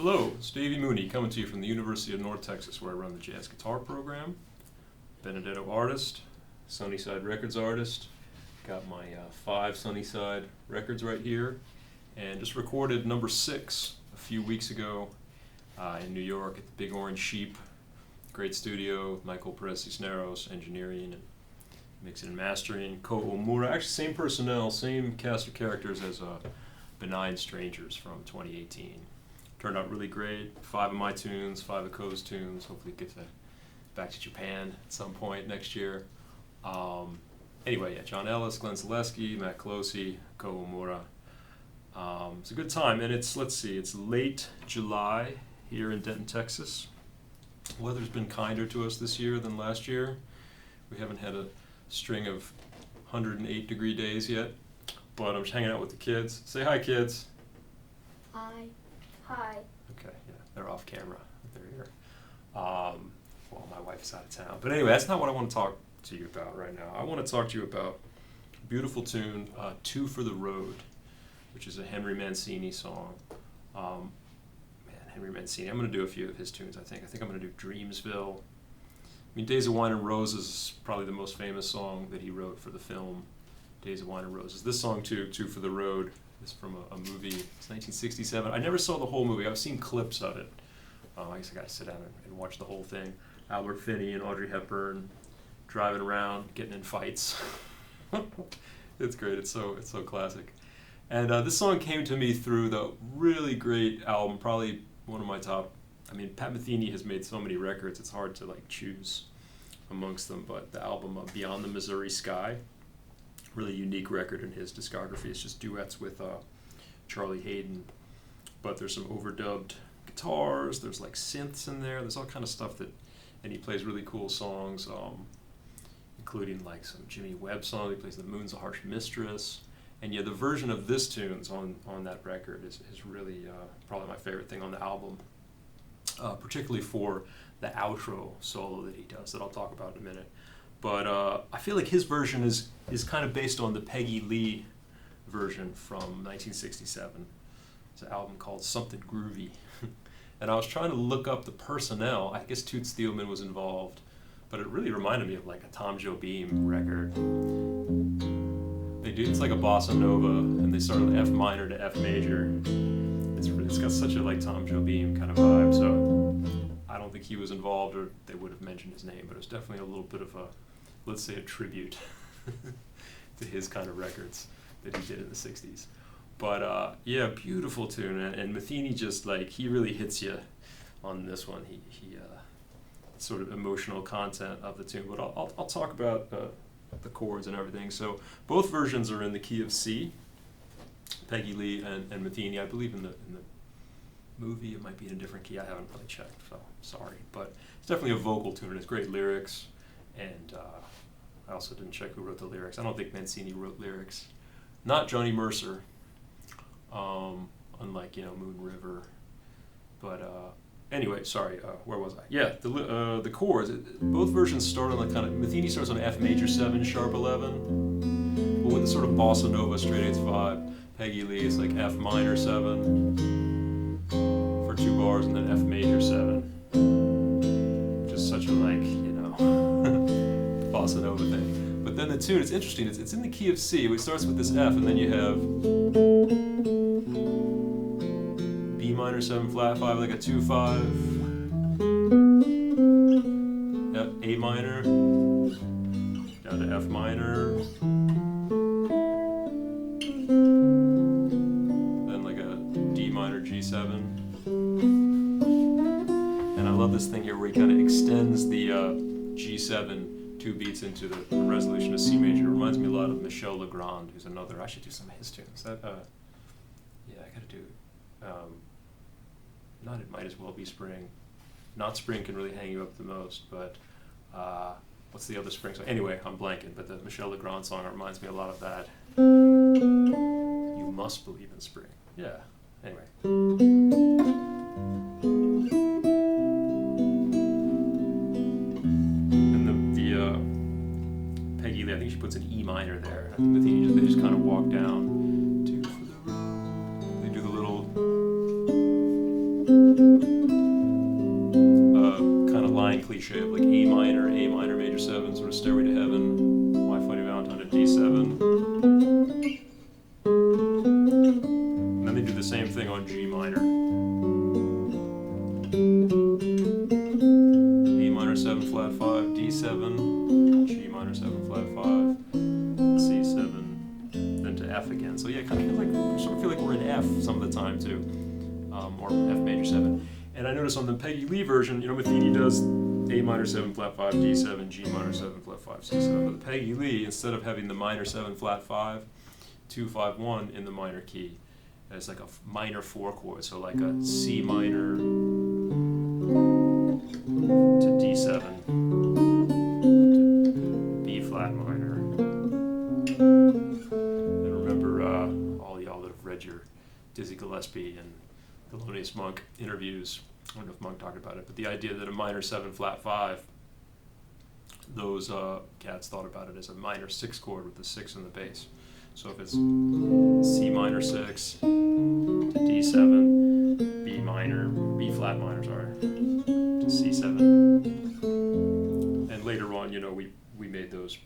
Hello, it's Davey Mooney coming to you from the University of North Texas, where I run the jazz guitar program. Benedetto artist, Sunnyside Records artist. Got my 5 Sunnyside records right here, and just recorded number 6 a few weeks ago in New York at the Big Orange Sheep. Great studio with Michael Perez Cisneros engineering and mixing and mastering. Ko Omura, actually same personnel, same cast of characters as Benign Strangers from 2018. Turned out really great. 5 of my tunes, 5 of Ko's tunes. Hopefully get back to Japan at some point next year. Anyway, yeah, John Ellis, Glenn Zaleski, Matt Colosi, Ko Omura. It's a good time, and it's late July here in Denton, Texas. Weather's been kinder to us this year than last year. We haven't had a string of 108-degree days yet, but I'm just hanging out with the kids. Say hi, kids. Hi. Hi. Okay, yeah, they're off camera. They're here. Well, my wife's out of town. But anyway, that's not what I want to talk to you about right now. I want to talk to you about a beautiful tune, Two for the Road, which is a Henry Mancini song. Henry Mancini. I'm going to do a few of his tunes, I think. I think I'm going to do Dreamsville. I mean, Days of Wine and Roses is probably the most famous song that he wrote for the film Days of Wine and Roses. This song, too, Two for the Road, is from a movie. It's 1967. I never saw the whole movie. I've seen clips of it. I guess I got to sit down and watch the whole thing. Albert Finney and Audrey Hepburn driving around, getting in fights. It's great. It's so classic. And this song came to me through the really great album, probably one of my top. I mean, Pat Metheny has made so many records, it's hard to choose amongst them, but the album Beyond the Missouri Sky, really unique record in his discography. It's just duets with Charlie Hayden, but there's some overdubbed guitars, there's synths in there's all kind of stuff and he plays really cool songs, including some Jimmy Webb song. He plays The Moon's a Harsh Mistress. And yeah, the version of this tune's on that record is really probably my favorite thing on the album, particularly for the outro solo that he does that I'll talk about in a minute. But I feel like his version is kind of based on the Peggy Lee version from 1967. It's an album called Something Groovy. And I was trying to look up the personnel. I guess Toots Thielemans was involved, but it really reminded me of a Tom Joe Beam record. It's like a bossa nova, and they start with F minor to F major. It's got such a Tom Joe Beam kind of vibe. So I don't think he was involved, or they would have mentioned his name. But it was definitely a little bit of let's say, a tribute to his kind of records that he did in the '60s. But yeah, beautiful tune, and Metheny just he really hits you on this one. He sort of emotional content of the tune. But I'll talk about the chords and everything. So both versions are in the key of C. Peggy Lee and Metheny. I believe in the movie it might be in a different key. I haven't really checked, so sorry. But it's definitely a vocal tune. It's great lyrics, and I also didn't check who wrote the lyrics. I don't think Mancini wrote lyrics. Not Johnny Mercer, unlike Moon River. But anyway, sorry, where was I? Yeah, the chords, both versions start on Metheny starts on F major 7, sharp 11, but with a sort of bossa nova straight 8 vibe. Peggy Lee is F minor 7 for 2 bars, and then F major 7. Just such a bossa nova thing. But then the tune, it's interesting, it's in the key of C. It starts with this F, and then you have B minor 7 flat 5, a 2/5, A minor, down to F minor, then a D minor G7, and I love this thing here where he kind of extends the G7 2 beats into the resolution of C major. It reminds me a lot of Michel Legrand, who's another. I should do some of his tunes. I gotta do. Not It Might As Well Be Spring. Not Spring can really hang you up the most, but what's the other spring song? Anyway, I'm blanking, but the Michel Legrand song reminds me a lot of that. You Must Believe in Spring. Yeah, anyway. And the Peggy Lee, I think she puts an E minor there. They just kind of walk down. Two for the road. They do the little kind of line cliche of like A minor, major 7, sort of Stairway to Heaven, My Funny Valentine at D7. And then they do the same thing on G minor. A minor 7 flat 5, D7, G minor 7 flat 5, C7, then to F again. So yeah, kind of feel like we're in F some of the time too, or F major 7. And I noticed on the Peggy Lee version, Metheny does A minor 7 flat 5, D7, G minor 7 flat 5, C7. But the Peggy Lee, instead of having the minor 7 flat 5, 2, 5, 1 in the minor key, it's like a minor 4 chord, so like a C minor to D7 to B flat minor. And remember, all y'all that have read your Dizzy Gillespie and Thelonious Monk interviews, I don't know if Monk talked about it, but the idea that a minor 7 flat 5, those cats thought about it as a minor 6 chord with the 6 in the bass. So if it's C minor 6 to D7, B flat minor, to C7. And later on, we made those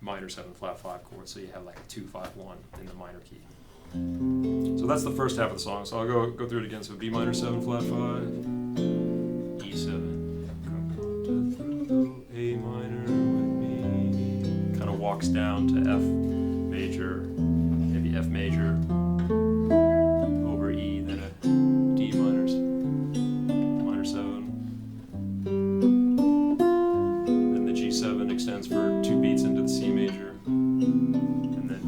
minor 7 flat 5 chords, so you have like a 2, 5, 1 in the minor key. So that's the first half of the song. So I'll go through it again. So B minor 7 flat 5, E7, come to A minor with me. Kind of walks down to F major, maybe F major over E, then a D minor 7. Then the G7 extends for 2 beats into the C major, and then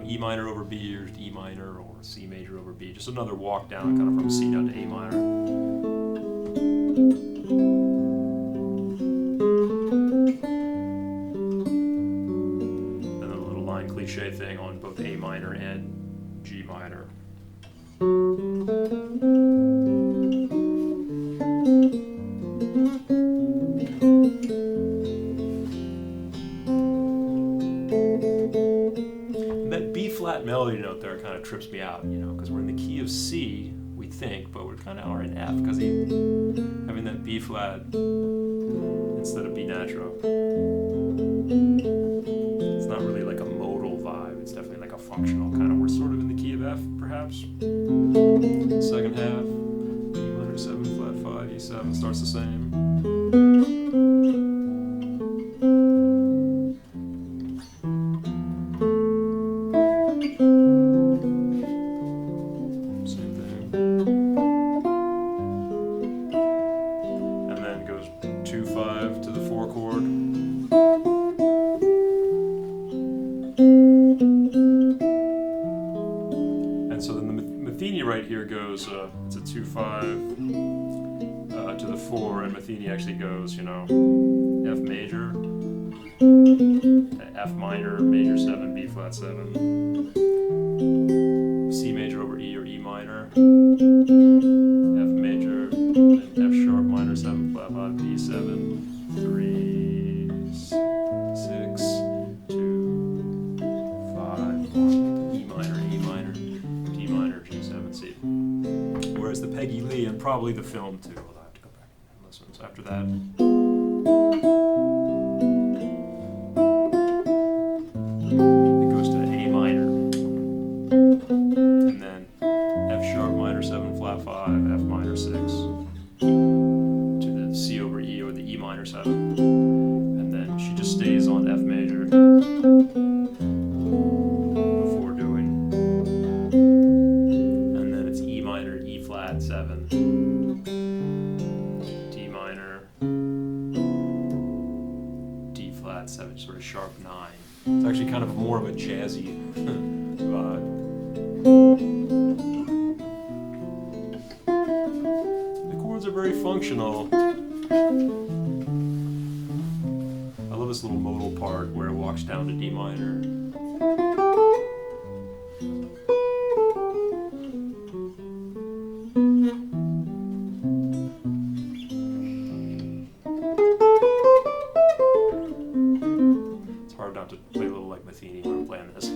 E minor over B or E minor or C major over B. Just another walk down, kind of from C down to A minor. And then a little line cliche thing on both A minor and G minor. Flat melody note there kind of trips me out, because we're in the key of C, we think, but we kind of are in F, because having that B flat instead of B natural, it's not really like a modal vibe, it's definitely like a functional kind of, we're sort of in the key of F, perhaps. Second half, B minor 7 flat 5, E7 starts the same. It's a 2-5 to the 4, and Metheny actually goes, F major to F minor, major 7, B flat 7, C major over E or E minor, F major, and F sharp minor 7 flat 5, D7, 3, 6, 2, 5, 1, E minor, D minor, G7, C. Whereas the Peggy Lee, and probably the film too, although I have to go back and listen. So after that, it goes to A minor, and then F sharp minor 7 flat 5, F minor 6, to the C over E or the E minor 7, and then she just stays on F major before doing. 7, D minor, D flat 7, sort of sharp 9. It's actually kind of more of a jazzy vibe. The chords are very functional. I love this little modal part where it walks down to D minor. It's hard not to play a little like Metheny when I'm playing this.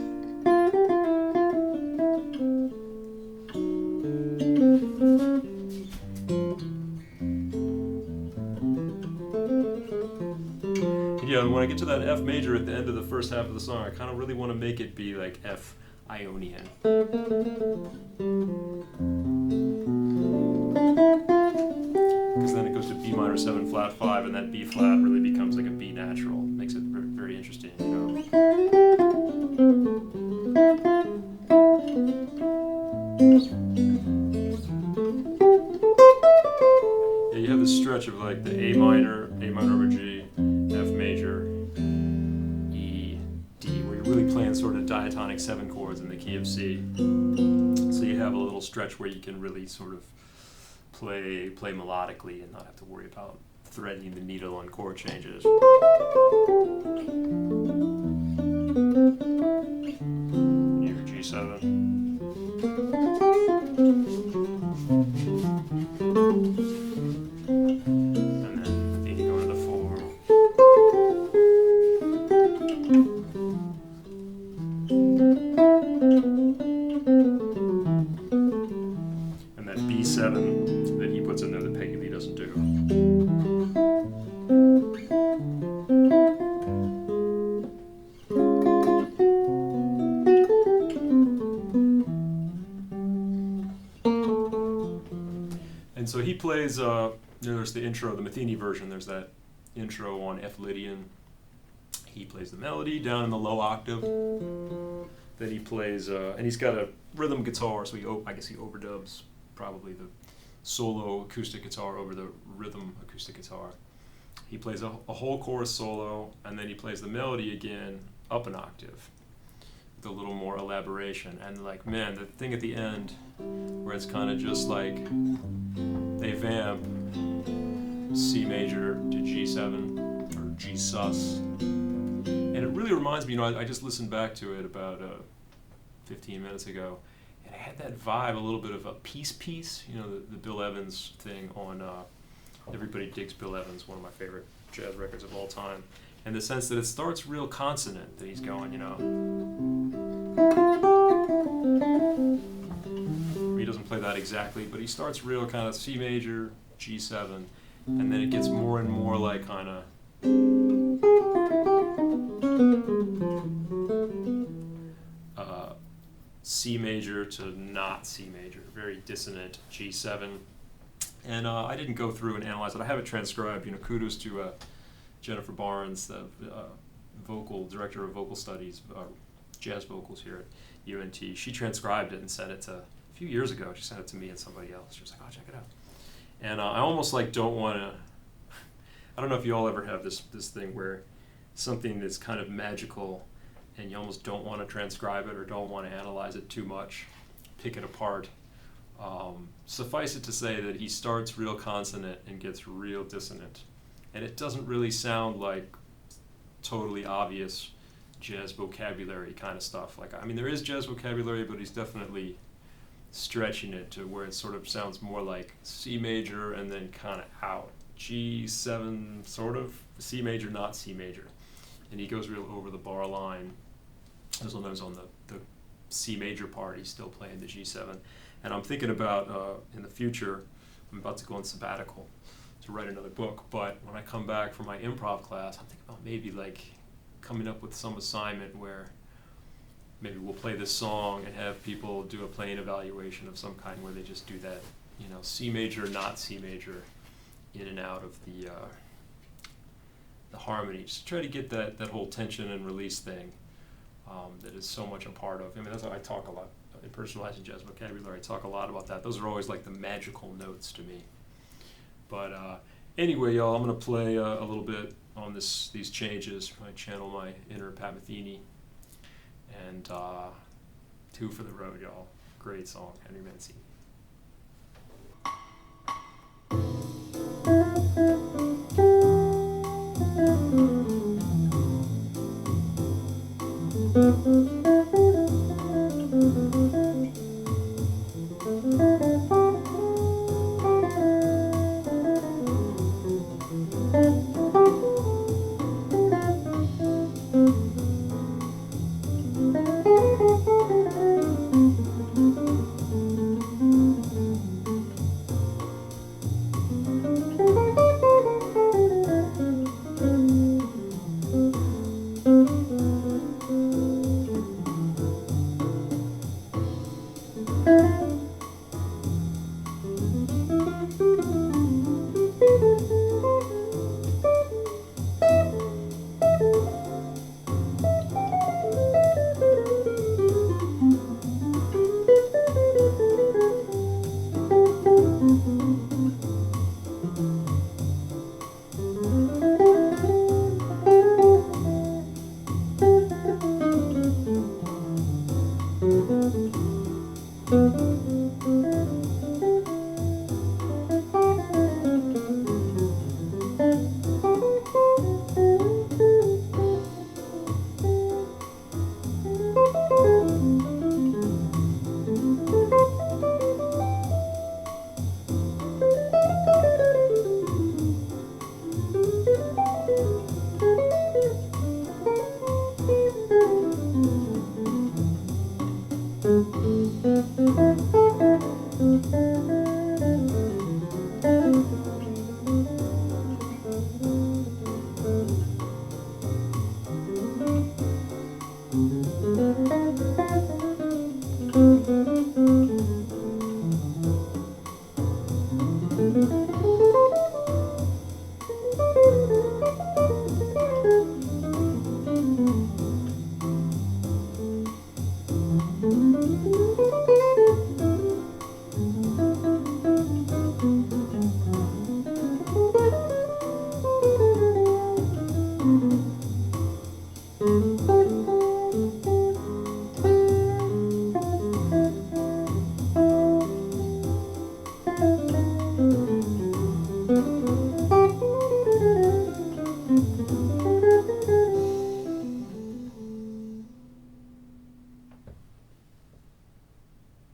when I get to that F major at the end of the first half of the song, I kind of really want to make it be like F Ionian. Because then it goes to B minor 7 flat 5, and that B flat really becomes like a B natural. Makes it very, very interesting, you know. Yeah, you have this stretch of like the A minor over G, F major, E, D, where you're really playing sort of diatonic 7 chords in the key of C. So you have a little stretch where you can really sort of play melodically and not have to worry about threading the needle on chord changes. Your G7. And then you go to the 4. And that B7 that he puts in there that Peggy Lee doesn't do. And so he plays, there's the intro, the Metheny version, there's that intro on F Lydian. He plays the melody down in the low octave. Then he plays, and he's got a rhythm guitar, so I guess he overdubs probably the solo acoustic guitar over the rhythm acoustic guitar. He plays a whole chorus solo, and then he plays the melody again up an octave with a little more elaboration. And like, man, the thing at the end where it's kind of just like a vamp, C major to G7 or G sus. And it really reminds me, you know, I just listened back to it about 15 minutes ago, and it had that vibe, a little bit of a peace, you know, the Bill Evans thing on Everybody Digs Bill Evans, one of my favorite jazz records of all time. And the sense that it starts real consonant, that he's going, you know. He doesn't play that exactly, but he starts real kind of C major, G7, and then it gets more and more like kind of C major to not C major, very dissonant G7. And I didn't go through and analyze it. I have it transcribed. You know, kudos to Jennifer Barnes, the director of vocal studies, jazz vocals here at UNT. She transcribed it and sent it to, a few years ago, she sent it to me and somebody else. She was like, oh, check it out. And I almost like don't want to, I don't know if you all ever have this thing where something that's kind of magical and you almost don't want to transcribe it or don't want to analyze it too much, pick it apart. Suffice it to say that he starts real consonant and gets real dissonant. And it doesn't really sound like totally obvious jazz vocabulary kind of stuff. Like, I mean, there is jazz vocabulary, but he's definitely stretching it to where it sort of sounds more like C major and then kind of out. G7 sort of, C major, not C major. And he goes real over the bar line. Sometimes on the C major part, he's still playing the G7. And I'm thinking about, in the future, I'm about to go on sabbatical to write another book, but when I come back from my improv class, I'm thinking about maybe like coming up with some assignment where maybe we'll play this song and have people do a playing evaluation of some kind where they just do that, you know, C major, not C major, in and out of the harmony. Just try to get that whole tension and release thing that is so much a part of. I mean, that's why I talk a lot in Personalizing Jazz Vocabulary. I talk a lot about that. Those are always like the magical notes to me. But anyway, y'all, I'm going to play a little bit on these changes. I channel my inner Pat Metheny. And 2 for the Road, y'all. Great song, Henry Mancini.